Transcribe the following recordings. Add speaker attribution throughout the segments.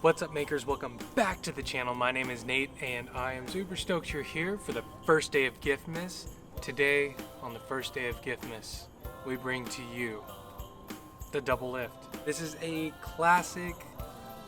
Speaker 1: What's up, makers? Welcome back to the channel. My name is Nate and I am super stoked you're here for the first day of Giftmas. Today, on the first day of Giftmas, we bring to you the double lift. This is a classic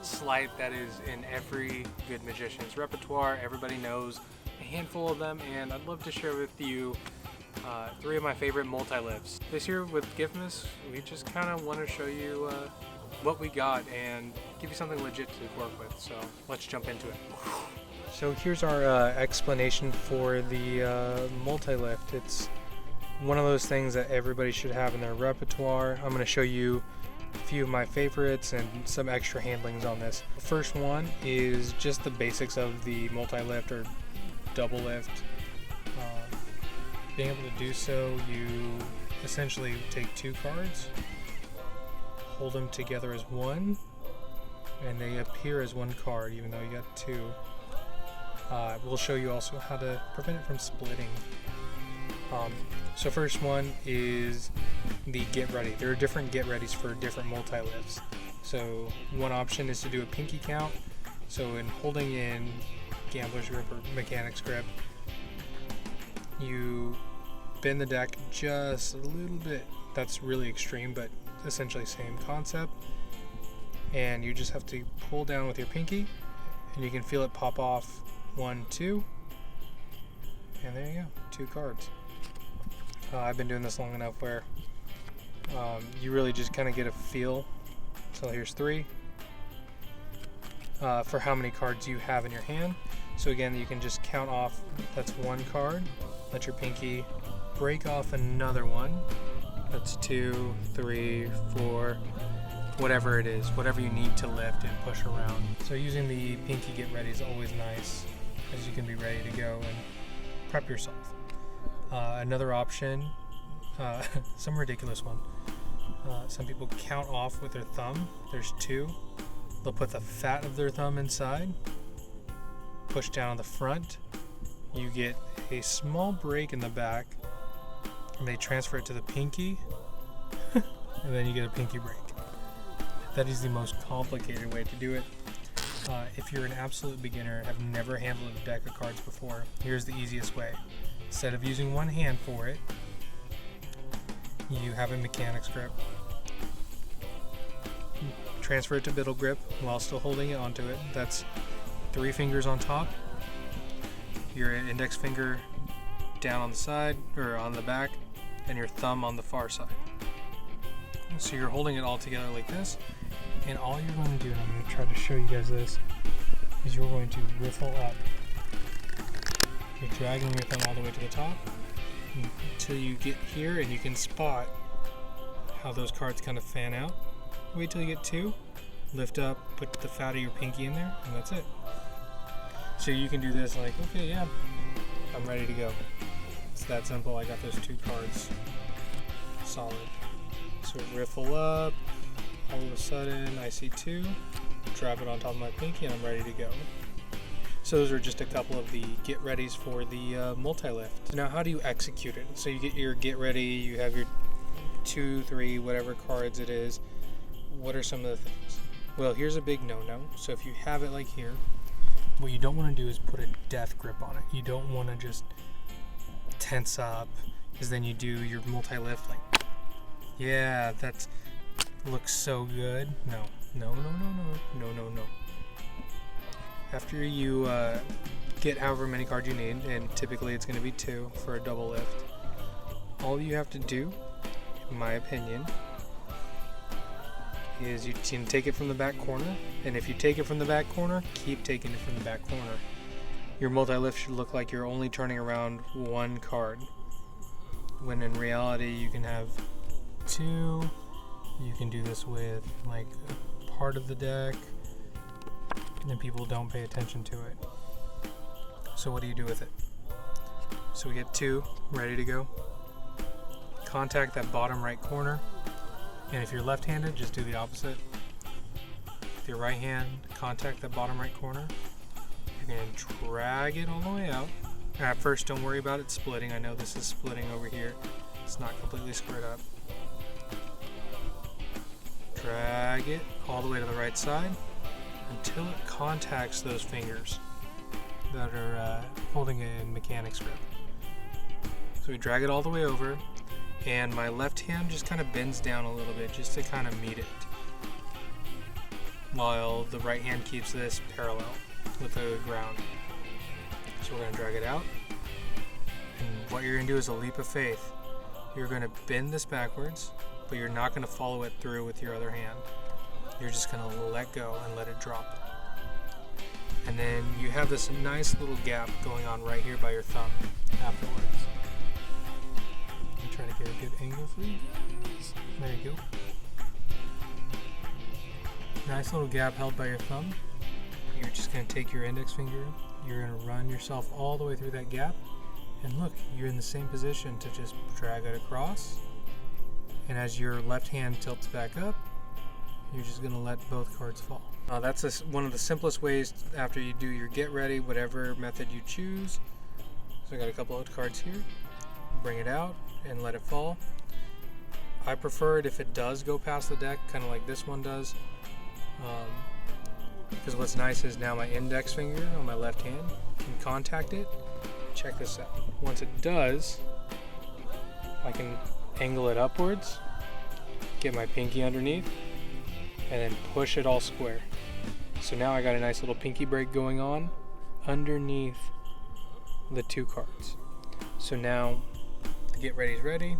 Speaker 1: sleight that is in every good magician's repertoire. Everybody knows a handful of them, and I'd love to share with you three of my favorite multi-lifts. This year with Giftmas, we just kind of want to show you what we got and give you something legit to work with. So let's jump into it. So here's our explanation for the multi-lift. It's one of those things that everybody should have in their repertoire. I'm going to show you a few of my favorites and some extra handlings on this. The first one is just the basics of the multi-lift or double lift. Being able to do so, you essentially take two cards, hold them together as one, and they appear as one card even though you got two. We'll show you also how to prevent it from splitting. So first one is the get ready. There are different get readies for different multi-lifts. So one option is to do a pinky count. So in holding in gambler's grip or mechanic's grip, you bend the deck just a little bit. That's really extreme, but essentially same concept. And you just have to pull down with your pinky and you can feel it pop off. 1, 2, and there you go, 2 cards. I've been doing this long enough where you really just kind of get a feel. So here's 3 for how many cards you have in your hand. So again, you can just count off, that's 1 card. Let your pinky break off another one. That's 2, 3, 4, whatever it is, whatever you need to lift and push around. So using the pinky get ready is always nice, as you can be ready to go and prep yourself. Another option, some ridiculous one. Some people count off with their thumb. There's 2. They'll put the fat of their thumb inside, push down on the front. You get a small break in the back, and they transfer it to the pinky, and then you get a pinky break. That is the most complicated way to do it. If you're an absolute beginner, have never handled a deck of cards before, here's the easiest way. Instead of using one hand for it, you have a mechanic's grip. Transfer it to middle grip while still holding it onto it. That's 3 fingers on top, your index finger down on the side or on the back, and your thumb on the far side. So you're holding it all together like this, and all you're going to do, and I'm going to try to show you guys this, is you're going to riffle up. You're dragging your thumb all the way to the top until you get here, and you can spot how those cards kind of fan out. Wait till you get 2, lift up, put the fat of your pinky in there, and that's it. So you can do this like, okay, yeah, I'm ready to go. It's that simple. I got those 2 cards solid. So riffle up, all of a sudden I see 2, drop it on top of my pinky, and I'm ready to go. So those are just a couple of the get readies for the multi-lift. Now how do you execute it? So you get your get ready, you have your 2, 3, whatever cards it is. What are some of the things? Well, here's a big no-no. So if you have it like here, what you don't want to do is put a death grip on it. You don't want to just tense up, because then you do your multi-lift like, yeah, that looks so good. No. After you get however many cards you need, and typically it's going to be 2 for a double lift, all you have to do, in my opinion, is you can take it from the back corner, and if you take it from the back corner, keep taking it from the back corner. Your multi-lift should look like you're only turning around 1 card, when in reality you can have 2. You can do this with like a part of the deck, and people don't pay attention to it. So what do you do with it? So we get 2 ready to go. Contact that bottom right corner, and if you're left-handed, just do the opposite. With your right hand, contact that bottom right corner. You're going to drag it all the way out. And at first, don't worry about it splitting. I know this is splitting over here. It's not completely squared up. Drag it all the way to the right side. until it contacts those fingers that are holding a mechanic's grip. So we drag it all the way over, and my left hand just kind of bends down a little bit just to kind of meet it, while the right hand keeps this parallel with the ground. So we're going to drag it out, and what you're going to do is a leap of faith. You're going to bend this backwards, but you're not going to follow it through with your other hand. You're just going to let go and let it drop. And then you have this nice little gap going on right here by your thumb afterwards. I'm trying to get a good angle for you guys. There you go. Nice little gap held by your thumb. You're just going to take your index finger, you're going to run yourself all the way through that gap, and look, you're in the same position to just drag it across. And as your left hand tilts back up, you're just going to let both cards fall. That's one of the simplest ways after you do your get ready, whatever method you choose. So I got a couple of cards here. Bring it out and let it fall. I prefer it if it does go past the deck, kind of like this one does. Because what's nice is now my index finger on my left hand can contact it. Check this out. Once it does, I can angle it upwards, get my pinky underneath, and then push it all square. So now I got a nice little pinky break going on underneath the two cards. So now the get ready is ready.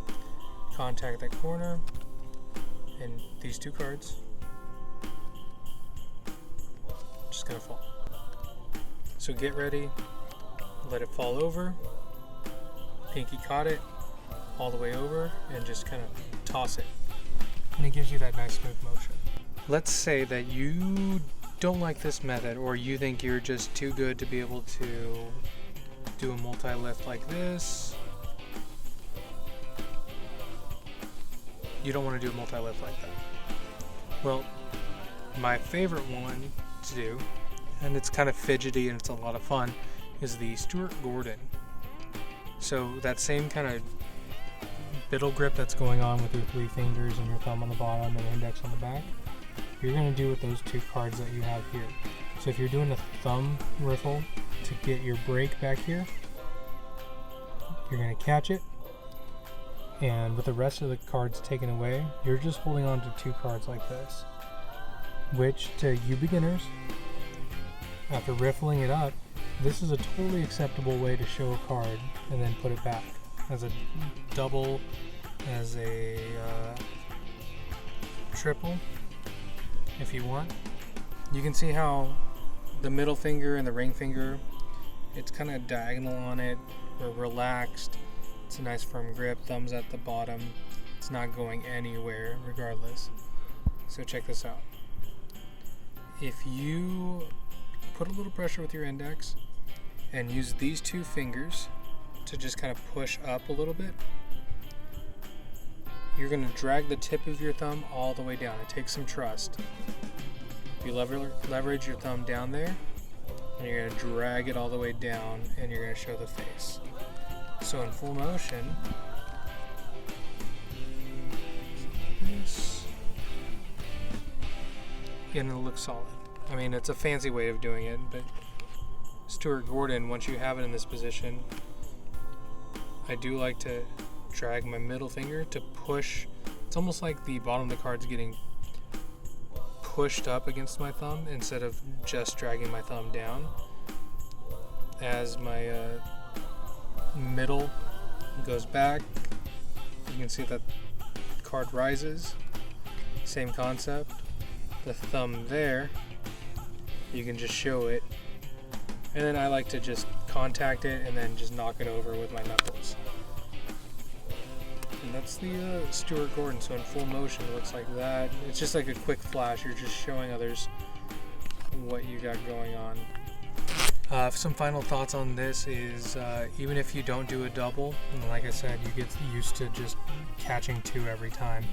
Speaker 1: Contact that corner, and these two cards just gonna fall. So get ready, let it fall over, pinky caught it all the way over, and just kind of toss it. And it gives you that nice smooth motion. Let's say that you don't like this method, or you think you're just too good to be able to do a multi-lift like this. You don't want to do a multi-lift like that. Well, my favorite one to do, and it's kind of fidgety and it's a lot of fun, is the Stuart Gordon. So that same kind of biddle grip that's going on with your three fingers and your thumb on the bottom and index on the back, you're going to do with those two cards that you have here. So if you're doing a thumb riffle to get your break back here, you're going to catch it, and with the rest of the cards taken away, you're just holding on to two cards like this, which to you beginners, after riffling it up, this is a totally acceptable way to show a card and then put it back as a double, as a triple if you want. You can see how the middle finger and the ring finger, it's kind of diagonal on it, or relaxed. It's a nice firm grip. Thumbs at the bottom. It's not going anywhere regardless. So check this out. If you put a little pressure with your index and use these two fingers to just kind of push up a little bit, you're going to drag the tip of your thumb all the way down. It takes some trust. You leverage your thumb down there, and you're going to drag it all the way down, and you're going to show the face. So in full motion, this, and it'll look solid. I mean, it's a fancy way of doing it, but Stuart Gordon, once you have it in this position, I do like to drag my middle finger to push. It's almost like the bottom of the card's getting pushed up against my thumb instead of just dragging my thumb down. As my middle goes back, you can see that card rises. Same concept. The thumb there, you can just show it, and then I like to just contact it and then just knock it over with my knuckles. And that's the Stuart Gordon. So in full motion it looks like that. It's just like a quick flash. You're just showing others what you got going on. Some final thoughts on this is even if you don't do a double, and like I said, you get used to just catching two every time.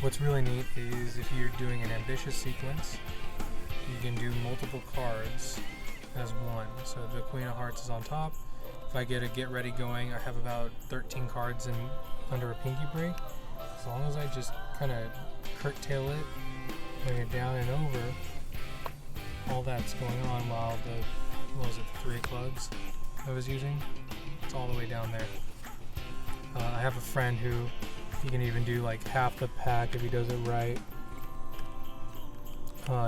Speaker 1: What's really neat is if you're doing an ambitious sequence, you can do multiple cards as one. So the Queen of Hearts is on top. If I get a get ready going, I have about 13 cards in under a pinky break. As long as I just kind of curtail it, bring it down and over, all that's going on while what was it, the 3 clubs I was using, it's all the way down there. I have a friend who he can even do like half the pack if he does it right.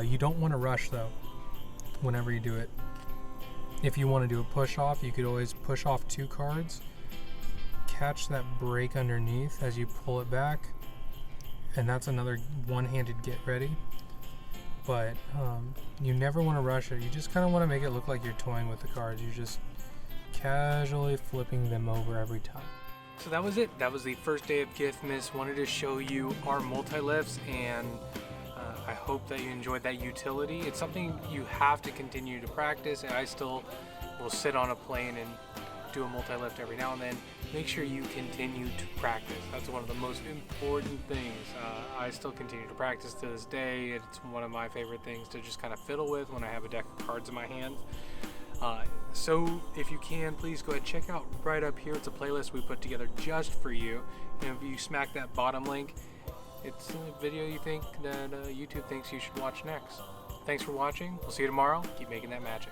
Speaker 1: You don't want to rush though whenever you do it. If you want to do a push off, you could always push off 2 cards, catch that break underneath as you pull it back, and that's another one-handed get ready. But you never want to rush it. You just kind of want to make it look like you're toying with the cards. You're just casually flipping them over every time. So that was it. That was the first day of Giftmas. Wanted to show you our multi-lifts, and I hope that you enjoyed that utility. It's something you have to continue to practice, and I still will sit on a plane and do a multi-lift every now and then. Make sure you continue to practice. That's one of the most important things. I still continue to practice to this day. It's one of my favorite things to just kind of fiddle with when I have a deck of cards in my hands. So if you can, please go ahead, check out right up here. It's a playlist we put together just for you. And if you smack that bottom link, it's a video you think that YouTube thinks you should watch next. Thanks for watching. We'll see you tomorrow. Keep making that magic.